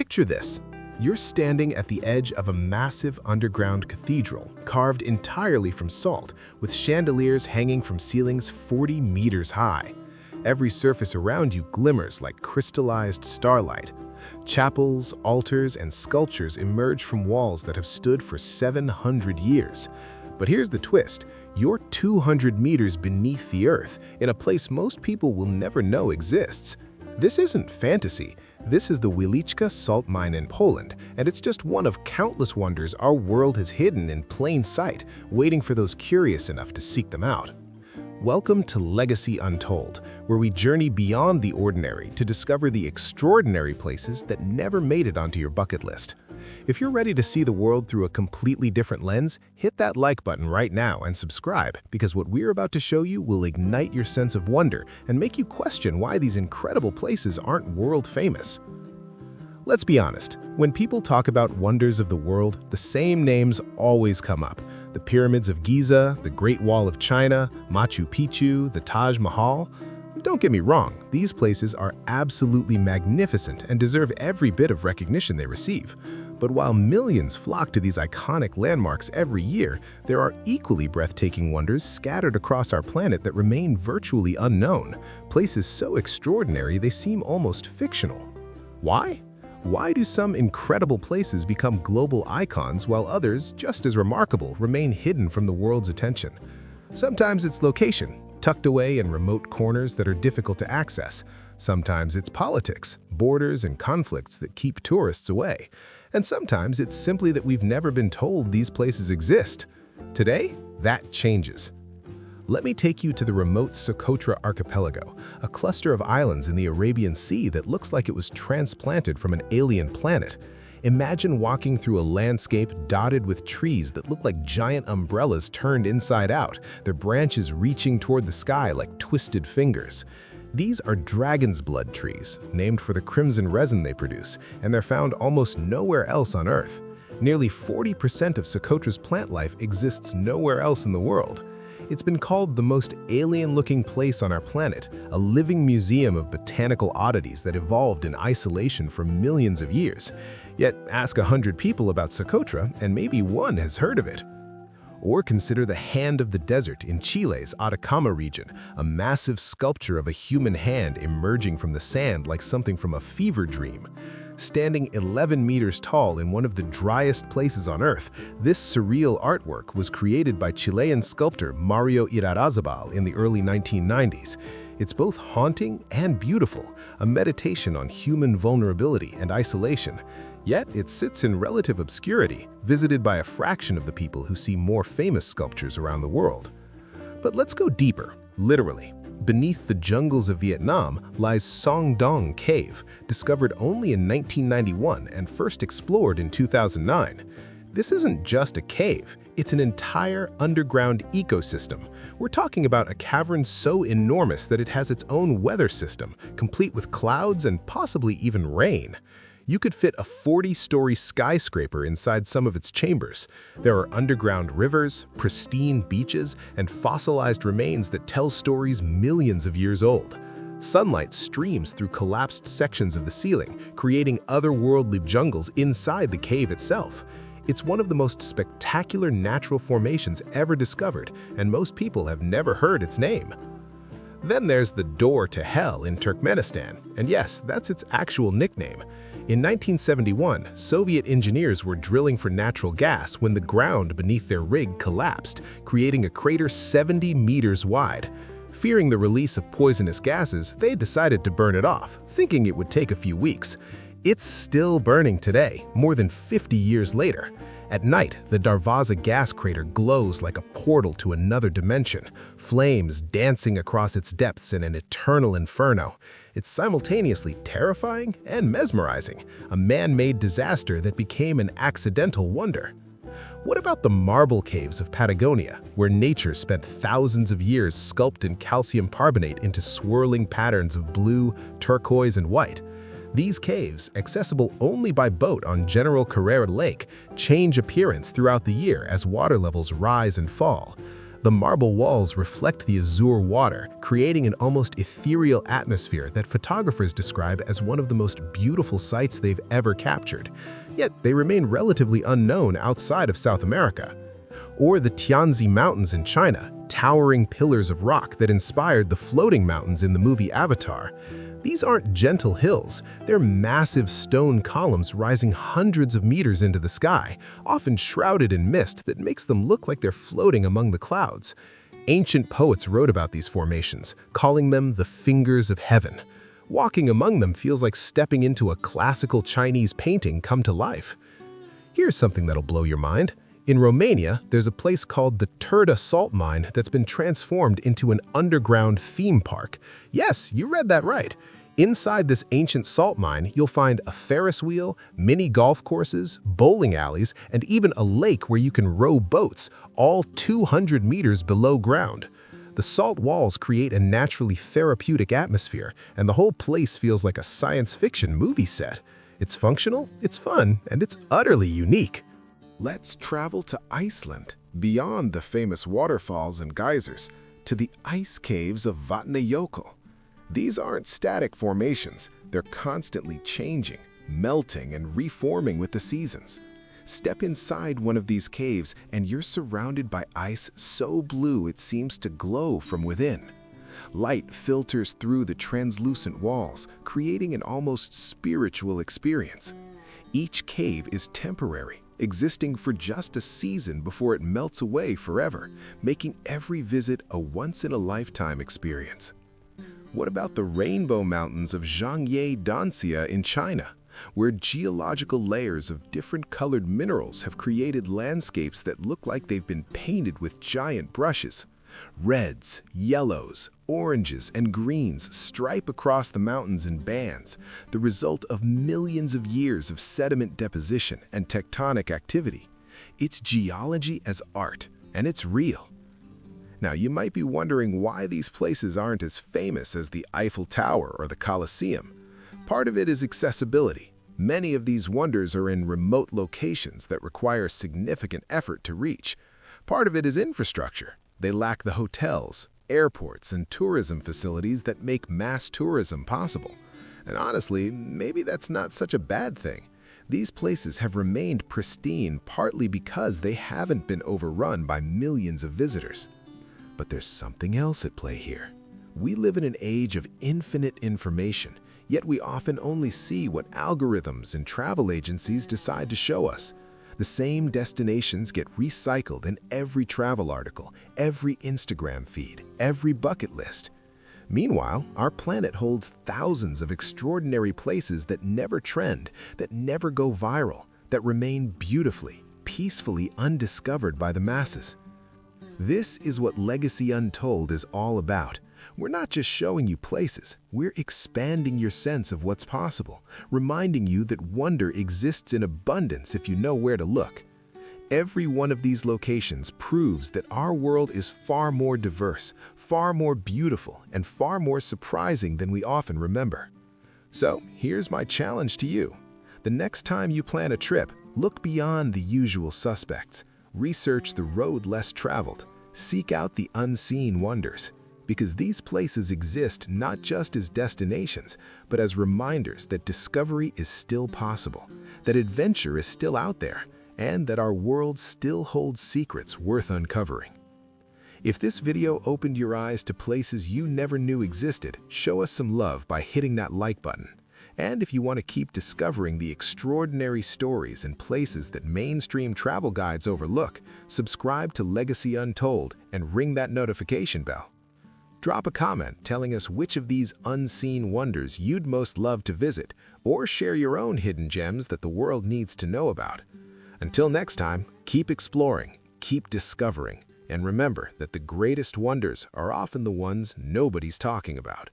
Picture this. You're standing at the edge of a massive underground cathedral, carved entirely from salt, with chandeliers hanging from ceilings 40 meters high. Every surface around you glimmers like crystallized starlight. Chapels, altars, and sculptures emerge from walls that have stood for 700 years. But here's the twist. You're 200 meters beneath the earth, in a place most people will never know exists. This isn't fantasy. This is the Wieliczka Salt Mine in Poland, and it's just one of countless wonders our world has hidden in plain sight, waiting for those curious enough to seek them out. Welcome to Legacy Untold, where we journey beyond the ordinary to discover the extraordinary places that never made it onto your bucket list. If you're ready to see the world through a completely different lens, hit that like button right now and subscribe, because what we're about to show you will ignite your sense of wonder and make you question why these incredible places aren't world famous. Let's be honest, when people talk about wonders of the world, the same names always come up. The pyramids of Giza, the Great Wall of China, Machu Picchu, the Taj Mahal. Don't get me wrong, these places are absolutely magnificent and deserve every bit of recognition they receive. But while millions flock to these iconic landmarks every year, there are equally breathtaking wonders scattered across our planet that remain virtually unknown, places so extraordinary they seem almost fictional. Why? Why do some incredible places become global icons while others, just as remarkable, remain hidden from the world's attention? Sometimes it's location, tucked away in remote corners that are difficult to access. Sometimes it's politics, borders, and conflicts that keep tourists away. And sometimes it's simply that we've never been told these places exist. Today, that changes. Let me take you to the remote Socotra Archipelago, a cluster of islands in the Arabian Sea that looks like it was transplanted from an alien planet. Imagine walking through a landscape dotted with trees that look like giant umbrellas turned inside out, their branches reaching toward the sky like twisted fingers. These are dragon's blood trees, named for the crimson resin they produce, and they're found almost nowhere else on Earth. Nearly 40% of Socotra's plant life exists nowhere else in the world. It's been called the most alien-looking place on our planet, a living museum of botanical oddities that evolved in isolation for millions of years. Yet ask 100 people about Socotra, and maybe one has heard of it. Or consider the Hand of the Desert in Chile's Atacama region, a massive sculpture of a human hand emerging from the sand like something from a fever dream. Standing 11 meters tall in one of the driest places on Earth, this surreal artwork was created by Chilean sculptor Mario Irarrázaval in the early 1990s. It's both haunting and beautiful, a meditation on human vulnerability and isolation. Yet it sits in relative obscurity, visited by a fraction of the people who see more famous sculptures around the world. But let's go deeper, literally. Beneath the jungles of Vietnam lies Son Doong Cave, discovered only in 1991 and first explored in 2009. This isn't just a cave, it's an entire underground ecosystem. We're talking about a cavern so enormous that it has its own weather system, complete with clouds and possibly even rain. You could fit a 40-story skyscraper inside some of its chambers. There are underground rivers, pristine beaches, and fossilized remains that tell stories millions of years old. Sunlight streams through collapsed sections of the ceiling, creating otherworldly jungles inside the cave itself. It's one of the most spectacular natural formations ever discovered, and most people have never heard its name. Then there's the Door to Hell in Turkmenistan, and yes, that's its actual nickname. In 1971, Soviet engineers were drilling for natural gas when the ground beneath their rig collapsed, creating a crater 70 meters wide. Fearing the release of poisonous gases, they decided to burn it off, thinking it would take a few weeks. It's still burning today, more than 50 years later. At night, the Darvaza gas crater glows like a portal to another dimension, flames dancing across its depths in an eternal inferno. It's simultaneously terrifying and mesmerizing, a man-made disaster that became an accidental wonder. What about the marble caves of Patagonia, where nature spent thousands of years sculpting calcium carbonate into swirling patterns of blue, turquoise, and white? These caves, accessible only by boat on General Carrera Lake, change appearance throughout the year as water levels rise and fall. The marble walls reflect the azure water, creating an almost ethereal atmosphere that photographers describe as one of the most beautiful sights they've ever captured. Yet they remain relatively unknown outside of South America. Or the Tianzi Mountains in China, towering pillars of rock that inspired the floating mountains in the movie Avatar. These aren't gentle hills, they're massive stone columns rising hundreds of meters into the sky, often shrouded in mist that makes them look like they're floating among the clouds. Ancient poets wrote about these formations, calling them the fingers of heaven. Walking among them feels like stepping into a classical Chinese painting come to life. Here's something that'll blow your mind. In Romania, there's a place called the Wieliczka Salt Mine that's been transformed into an underground theme park. Yes, you read that right. Inside this ancient salt mine, you'll find a Ferris wheel, mini golf courses, bowling alleys, and even a lake where you can row boats, all 200 meters below ground. The salt walls create a naturally therapeutic atmosphere, and the whole place feels like a science fiction movie set. It's functional, it's fun, and it's utterly unique. Let's travel to Iceland, beyond the famous waterfalls and geysers, to the ice caves of Vatnajökull. These aren't static formations, they're constantly changing, melting, and reforming with the seasons. Step inside one of these caves and you're surrounded by ice so blue it seems to glow from within. Light filters through the translucent walls, creating an almost spiritual experience. Each cave is temporary, existing for just a season before it melts away forever, making every visit a once-in-a-lifetime experience. What about the Rainbow Mountains of Zhangye Danxia in China, where geological layers of different colored minerals have created landscapes that look like they've been painted with giant brushes? Reds, yellows, oranges, and greens stripe across the mountains in bands, the result of millions of years of sediment deposition and tectonic activity. It's geology as art, and it's real. Now, you might be wondering why these places aren't as famous as the Eiffel Tower or the Colosseum. Part of it is accessibility. Many of these wonders are in remote locations that require significant effort to reach. Part of it is infrastructure. They lack the hotels, airports, and tourism facilities that make mass tourism possible. And honestly, maybe that's not such a bad thing. These places have remained pristine partly because they haven't been overrun by millions of visitors. But there's something else at play here. We live in an age of infinite information, yet we often only see what algorithms and travel agencies decide to show us. The same destinations get recycled in every travel article, every Instagram feed, every bucket list. Meanwhile, our planet holds thousands of extraordinary places that never trend, that never go viral, that remain beautifully, peacefully undiscovered by the masses. This is what Legacy Untold is all about. We're not just showing you places, we're expanding your sense of what's possible, reminding you that wonder exists in abundance if you know where to look. Every one of these locations proves that our world is far more diverse, far more beautiful, and far more surprising than we often remember. So, here's my challenge to you. The next time you plan a trip, look beyond the usual suspects. Research the road less traveled. Seek out the unseen wonders. Because these places exist not just as destinations, but as reminders that discovery is still possible, that adventure is still out there, and that our world still holds secrets worth uncovering. If this video opened your eyes to places you never knew existed, show us some love by hitting that like button. And if you want to keep discovering the extraordinary stories and places that mainstream travel guides overlook, subscribe to Legacy Untold and ring that notification bell. Drop a comment telling us which of these unseen wonders you'd most love to visit, or share your own hidden gems that the world needs to know about. Until next time, keep exploring, keep discovering, and remember that the greatest wonders are often the ones nobody's talking about.